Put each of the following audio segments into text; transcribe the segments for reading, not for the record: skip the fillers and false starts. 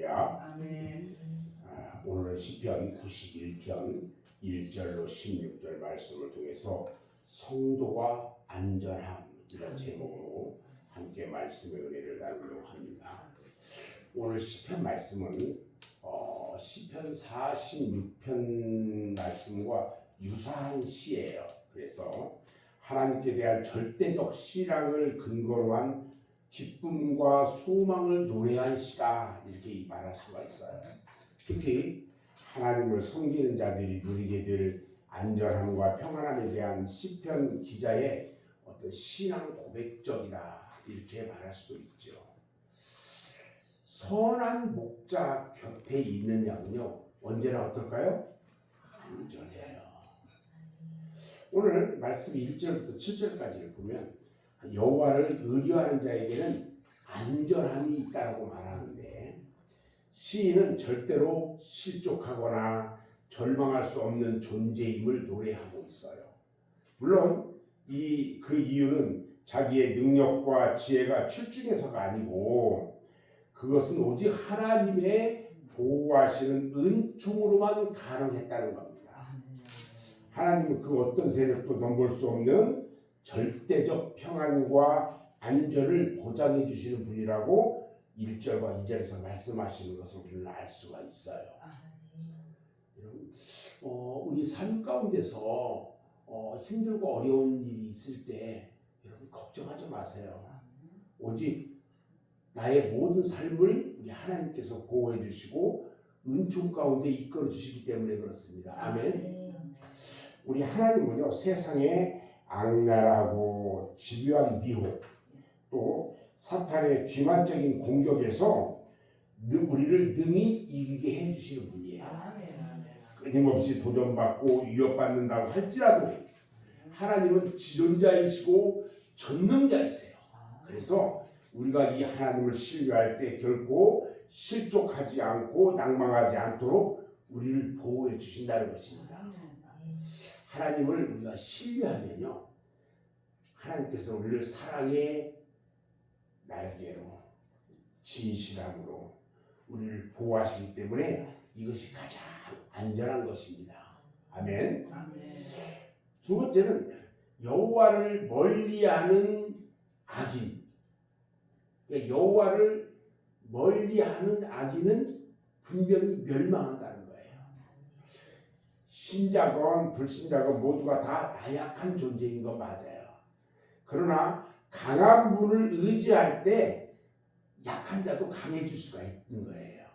할렐루야. 아멘. 오늘은 시편 91편 1절로 16절 말씀을 통해서 성도가 안전함이라는 제목으로 함께 말씀의 은혜를 나누려고 합니다. 오늘 시편 말씀은 시편 46편 말씀과 유사한 시예요. 그래서 하나님께 대한 절대적 신앙을 근거로 한 기쁨과 소망을 노래한 시다, 이렇게 말할 수가 있어요. 특히 하나님을 섬기는 자들이 누리게 될 안전함과 평안함에 대한 시편 기자의 어떤 신앙 고백적이다, 이렇게 말할 수도 있죠. 선한 목자 곁에 있는 양은요, 언제나 어떨까요? 안전해요. 오늘 말씀 1절부터 7절까지를 보면 여호와를 의뢰하는 자에게는 안전함이 있다고 말하는데, 시인은 절대로 실족하거나 절망할 수 없는 존재임을 노래하고 있어요. 물론 그 이유는 자기의 능력과 지혜가 출중해서가 아니고, 그것은 오직 하나님의 보호하시는 은총으로만 가능했다는 겁니다. 하나님은 그 어떤 세력도 넘볼 수 없는 절대적 평안과 안전을 보장해 주시는 분이라고 1절과 2절에서 말씀하시는 것을 우리는 알 수가 있어요. 여러분, 우리 삶 가운데서 힘들고 어려운 일이 있을 때 여러분 걱정하지 마세요. 오직 나의 모든 삶을 우리 하나님께서 보호해 주시고 은총 가운데 이끌어 주시기 때문에 그렇습니다. 아멘. 우리 하나님은요, 세상에 악랄하고 집요한 미혹, 또 사탄의 기만적인 공격에서 우리를 능히 이기게 해주시는 분이에요. 끊임없이 도전받고 위협받는다고 할지라도 하나님은 지존자이시고 전능자이세요. 그래서 우리가 이 하나님을 신뢰할 때 결코 실족하지 않고 낭망하지 않도록 우리를 보호해 주신다는 것입니다. 하나님을 우리가 신뢰하면요, 하나님께서 우리를 사랑의 날개로 진실함으로 우리를 보호하시기 때문에 이것이 가장 안전한 것입니다. 아멘. 두 번째는 여호와를 멀리하는 악인. 그러니까 여호와를 멀리하는 악인은 분명히 멸망한다는 거예요. 신자건 불신자건 모두가 다 나약한 존재인 건 맞아요. 그러나 강한 분을 의지할 때 약한 자도 강해질 수가 있는 거예요.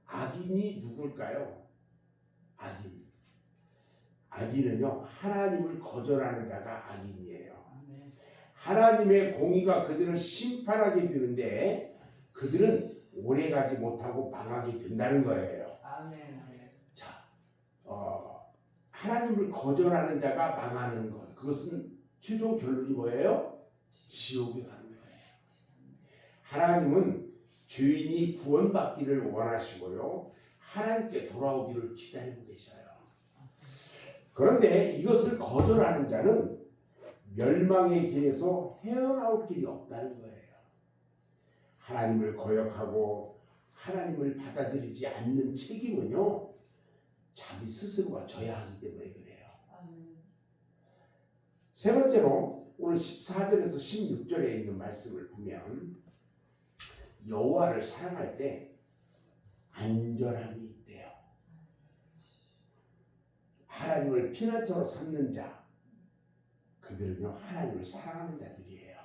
악인이 누굴까요? 악인은요, 하나님을 거절하는 자가 악인이에요. 하나님의 공의가 그들을 심판하게 되는데 그들은 오래가지 못하고 망하게 된다는 거예요. 자, 하나님을 거절하는 자가 망하는 것, 그것은 최종 결론이 뭐예요? 지옥에 가는 거예요. 하나님은 죄인이 구원받기를 원하시고요, 하나님께 돌아오기를 기다리고 계셔요. 그런데 이것을 거절하는 자는 멸망의 길에서 헤어나올 길이 없다는 거예요. 하나님을 거역하고 하나님을 받아들이지 않는 책임은요, 자기 스스로가 져야 하기 때문에 그래요. 세 번째로 오늘 14절에서 16절에 있는 말씀을 보면 여호와를 사랑할 때 안전함이 있대요. 하나님을 피난처로 삼는 자, 그들은요, 하나님을 사랑하는 자들이에요.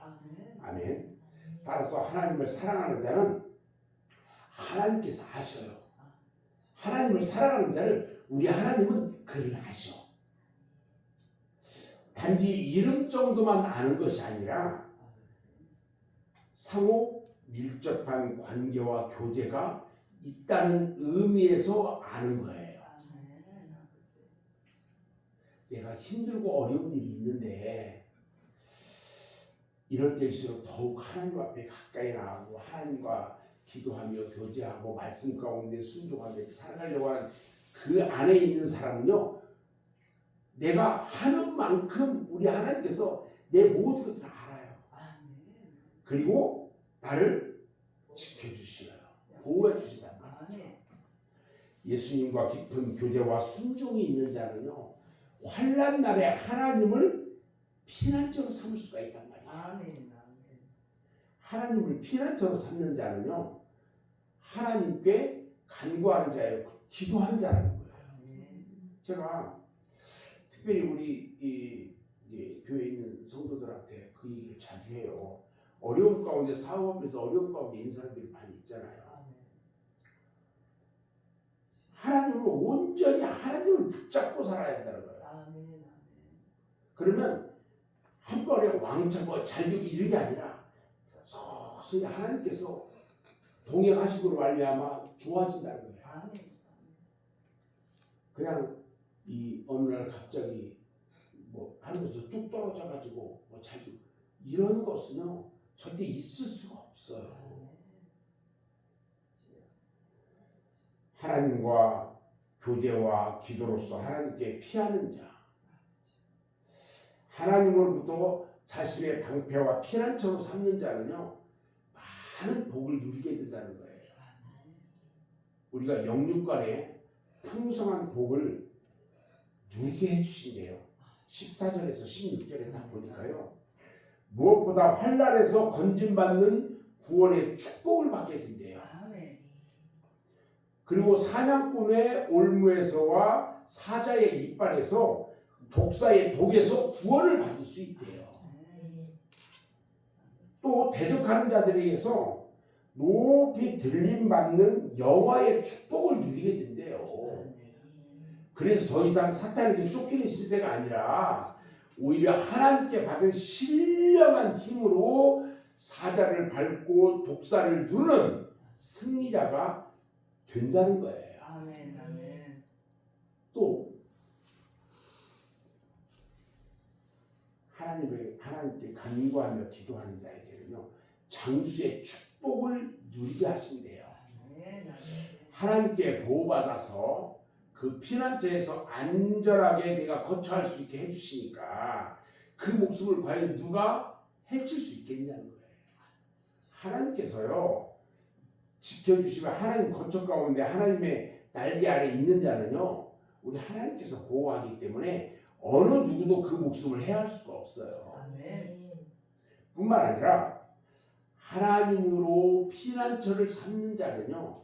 아멘. 따라서 하나님을 사랑하는 자는 하나님께서 아셔요. 하나님을 사랑하는 자를 우리 하나님은 그를 아셔. 단지 이름 정도만 아는 것이 아니라 상호 밀접한 관계와 교제가 있다는 의미에서 아는 거예요. 내가 힘들고 어려운 일이 있는데 이럴 때일수록 더욱 하나님 앞에 가까이 나가고 하나님과 기도하며 교제하고 말씀 가운데 순종하며 살아가려고 하는 그 안에 있는 사람은요, 내가 하는 만큼 우리 하나님께서 내 모든 것을 알아요. 그리고 나를 지켜주시어요. 보호해 주신단 말이에요. 아멘. 예수님과 깊은 교제와 순종이 있는 자는요, 환난 날에 하나님을 피난처로 삼을 수가 있단 말이에요. 아멘. 하나님을 피난처로 삼는 자는요, 하나님께 간구하는 자예요. 기도하는 자라는 거예요. 제가 특별히 우리 이제 교회에 있는 성도들한테 그 얘기를 자주 해요. 어려움 가운데, 사업에서 어려움 가운데 있는 사람들이 많이 있잖아요. 하나님을 온전히 하나님을 붙잡고 살아야 한다는 거예요. 아멘. 그러면 한 번에 왕창 잘 되고 이런 게 아니라 서서히 하나님께서 동행하심으로 말미암아 좋아진다는 거예요. 아멘. 그냥 이 어느 날 갑자기 뭐 하늘에서 뚝 떨어져 가지고 뭐 자기 이런 것은요 절대 있을 수가 없어요. 하나님과 교제와 기도로서 하나님께 피하는 자, 하나님으로부터 자신의 방패와 피난처로 삼는 자는요 많은 복을 누리게 된다는 거예요. 우리가 영육간에 풍성한 복을 누리게 해주신대요. 14절에서 16절에 딱 보니까요, 무엇보다 환난에서 건진받는 구원의 축복을 받게 된대요. 그리고 사냥꾼의 올무에서와 사자의 이빨에서 독사의 독에서 구원을 받을 수 있대요. 또 대적하는 자들에게서 높이 들림받는 여호와의 축복을 누리게 된대요. 그래서 더 이상 사탄에게 쫓기는 시대가 아니라 오히려 하나님께 받은 신령한 힘으로 사자를 밟고 독사를 누르는 승리자가 된다는 거예요. 아멘. 아멘. 또 하나님께 간구하며 기도하는 자에게는요 장수의 축복을 누리게 하신대요. 아멘. 하나님께 보호받아서 그 피난처에서 안전하게 내가 거처할 수 있게 해주시니까 그 목숨을 과연 누가 해칠 수 있겠냐는 거예요. 하나님께서요 지켜주시면 하나님 거처 가운데 하나님의 날개 아래 있는 자는요 우리 하나님께서 보호하기 때문에 어느 누구도 그 목숨을 해할 수가 없어요. 아멘. 뿐만 아니라 하나님으로 피난처를 삼는 자는요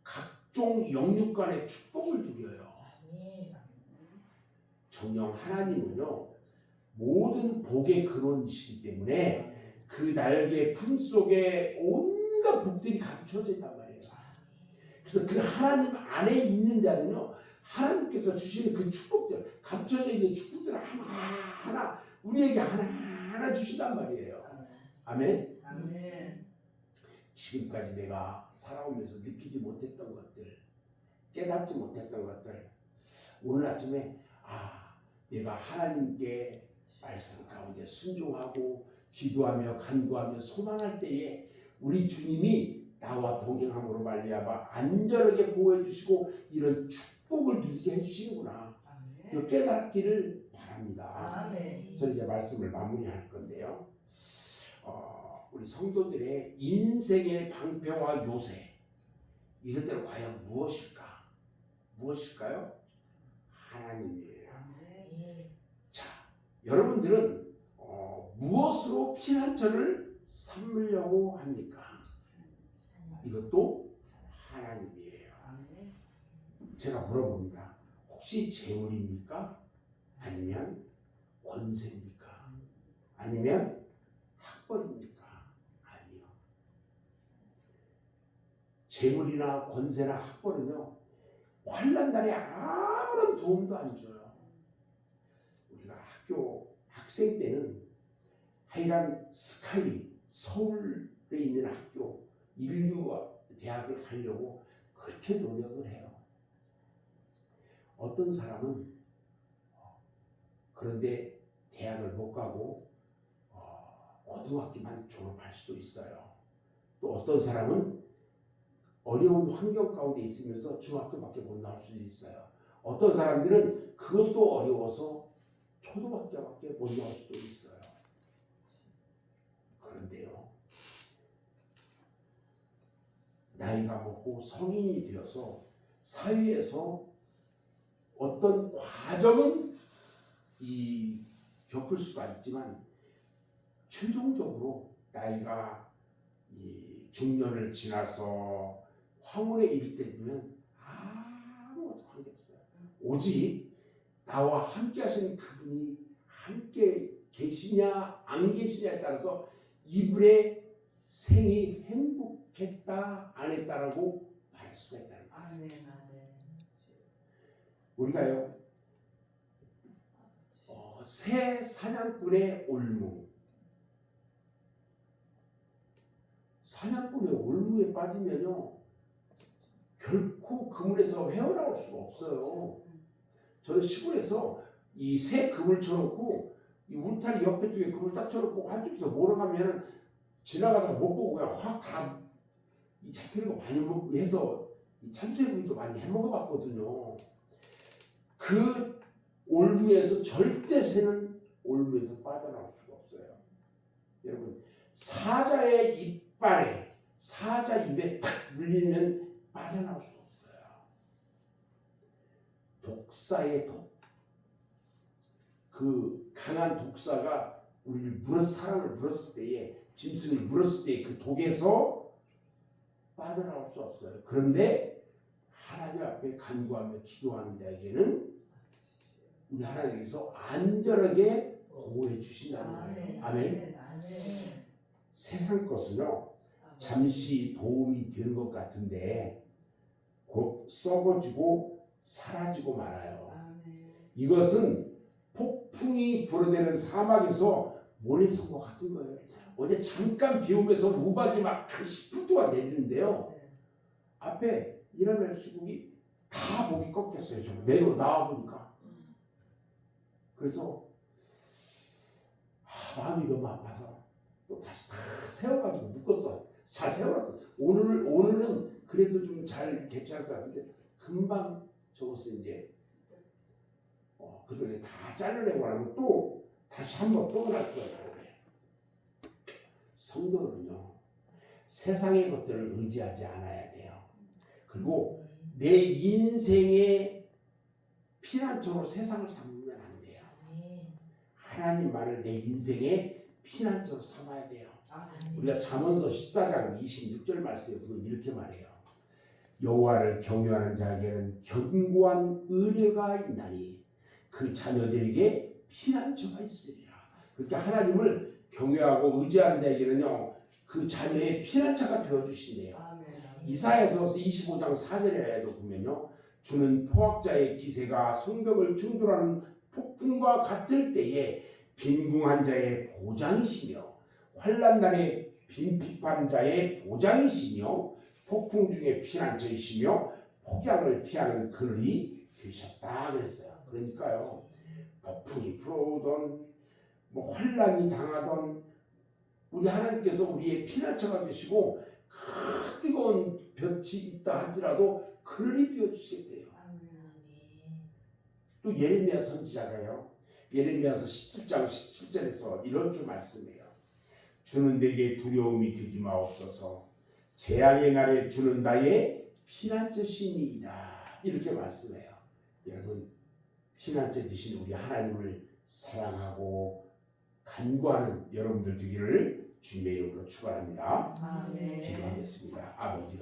각종 영육간의 축복을 누려요. 정녕 하나님은요 모든 복의 근원이시기 때문에 그 날개 품 속에 온갖 복들이 감춰져 있단 말이에요. 그래서 그 하나님 안에 있는 자는요 하나님께서 주시는 그 축복들, 감춰져 있는 축복들을 하나하나 우리에게 하나하나 주신단 말이에요. 아멘. 아멘. 지금까지 내가 살아오면서 느끼지 못했던 것들, 깨닫지 못했던 것들, 오늘 아침에 내가 하나님께 말씀 가운데 순종하고 기도하며 간구하며 소망할 때에 우리 주님이 나와 동행함으로 말미암아 안전하게 보호해 주시고 이런 축복을 누리게 해주시는구나. 이거 깨닫기를 바랍니다. 아멘. 저는 이제 말씀을 마무리할 건데요. 우리 성도들의 인생의 방패와 요새 이것들은 과연 무엇일까요? 하나님이에요. 자, 여러분들은 무엇으로 피난처를 삼으려고 합니까? 이것도 하나님이에요. 제가 물어봅니다. 혹시 재물입니까? 아니면 권세입니까? 아니면 학벌입니까? 아니요. 재물이나 권세나 학벌은요 환난 날에 아무런 도움도 안 줘요. 우리가 학생 때는 하여간 스카이 서울에 있는 학교 인류와 대학을 가려고 그렇게 노력을 해요. 어떤 사람은 그런데 대학을 못 가고 고등학교만 졸업할 수도 있어요. 또 어떤 사람은 어려운 환경 가운데 있으면서 중학교밖에 못 나올 수도 있어요. 어떤 사람들은 그것도 어려워서 초등학교밖에 못 나올 수도 있어요. 그런데요, 나이가 먹고 성인이 되어서 사회에서 어떤 과정은 겪을 수가 있지만 최종적으로 나이가 중년을 지나서 황혼에 이를 때면 아무것도 관계없어요. 오직 나와 함께 하시는 그분이 함께 계시냐 안 계시냐에 따라서 이분의 생이 행복했다 안 했다라고 말할 수가 있다는 거예요. 아멘. 아멘. 우리가요 새 사냥꾼의 올무, 사냥꾼의 올무에 빠지면요 결코 그물에서 헤어나올 수가 없어요. 저는 시골에서 이 새 그물 쳐놓고 이 울타리 옆에 쪽에 그물 딱 쳐놓고 한쪽에서 몰아가면 지나가다가 못 보고 그냥 확 다 이 잡히는 거 많이 먹고 해서 이 참새구이도 많이 해먹어봤거든요. 그 올무에서 절대 새는 올무에서 빠져나올 수가 없어요. 여러분 사자의 이빨에 사자 입에 탁 물리면 빠져나올 수가 없어요. 독사의 그 강한 독사가 우리를 사람을 물었을 때에 짐승을 물었을 때 그 독에서 빠져나올 수 없어요. 그런데 하나님 앞에 간구하며 기도하는 자에게는 우리 하나님께서 안전하게 보호해 주신다는 거예요. 아멘. 세상 것은요 잠시 도움이 되는 것 같은데 곧 썩어지고 사라지고 말아요. 이것은 폭풍이 불어대는 사막에서 모래성 것 같은 거예요. 어제 잠깐 비 오면서 우박이 막 10분 동안 내리는데요. 앞에 이라벨 수국이 다 목이 꺾였어요. 저 내려 나와보니까. 그래서 마음이 너무 아파서 또 다시 다 세워가지고 묶었어. 잘 세워놨어. 오늘은 그래도 좀 잘 개최할 것 같은데 금방 저것을 이제 그래서 이제 다 잘라내고 나면 또 다시 한번 뽀글할 거예요. 성도는요 세상의 것들을 의지하지 않아야 돼요. 그리고 내 인생의 피난처로 세상을 삼으면 안 돼요. 하나님만을 내 인생의 피난처로 삼아야 돼요. 우리가 잠언서 14장 26절 말씀에 보면 이렇게 말해요. 여호와를 경외하는 자에게는 견고한 의뢰가 있나니 그 자녀들에게 피난처가 있으리라. 그러니까 하나님을 경외하고 의지하는 자에게는요 그 자녀의 피난처가 되어주신대요. 이사야서 25장 4절에도 보면요 주는 포악자의 기세가 성벽을 충돌하는 폭풍과 같을 때에 빈궁한 자의 보장이시며 환난 날에 빈핍한 자의 보장이시며 폭풍 중에 피난처이시며 폭약을 피하는 그늘이 되셨다 그랬어요. 그러니까요 폭풍이 불어오던 환난이 당하던 우리 하나님께서 우리의 피난처가 되시고 그 뜨거운 볕이 있다 할지라도 그늘이 되어주시겠대요. 또 예레미야 선지자가요 예레미야서 17장 17절에서 이렇게 말씀해요. 주는 내게 두려움이 되지 마옵소서. 재앙의 날에 주는 나의 피난처시니이다. 이렇게 말씀해요. 여러분 피난처 되신 우리 하나님을 사랑하고 간구하는 여러분들 되기를 주님의 이름으로 축원합니다. 기도하겠습니다. 아버지가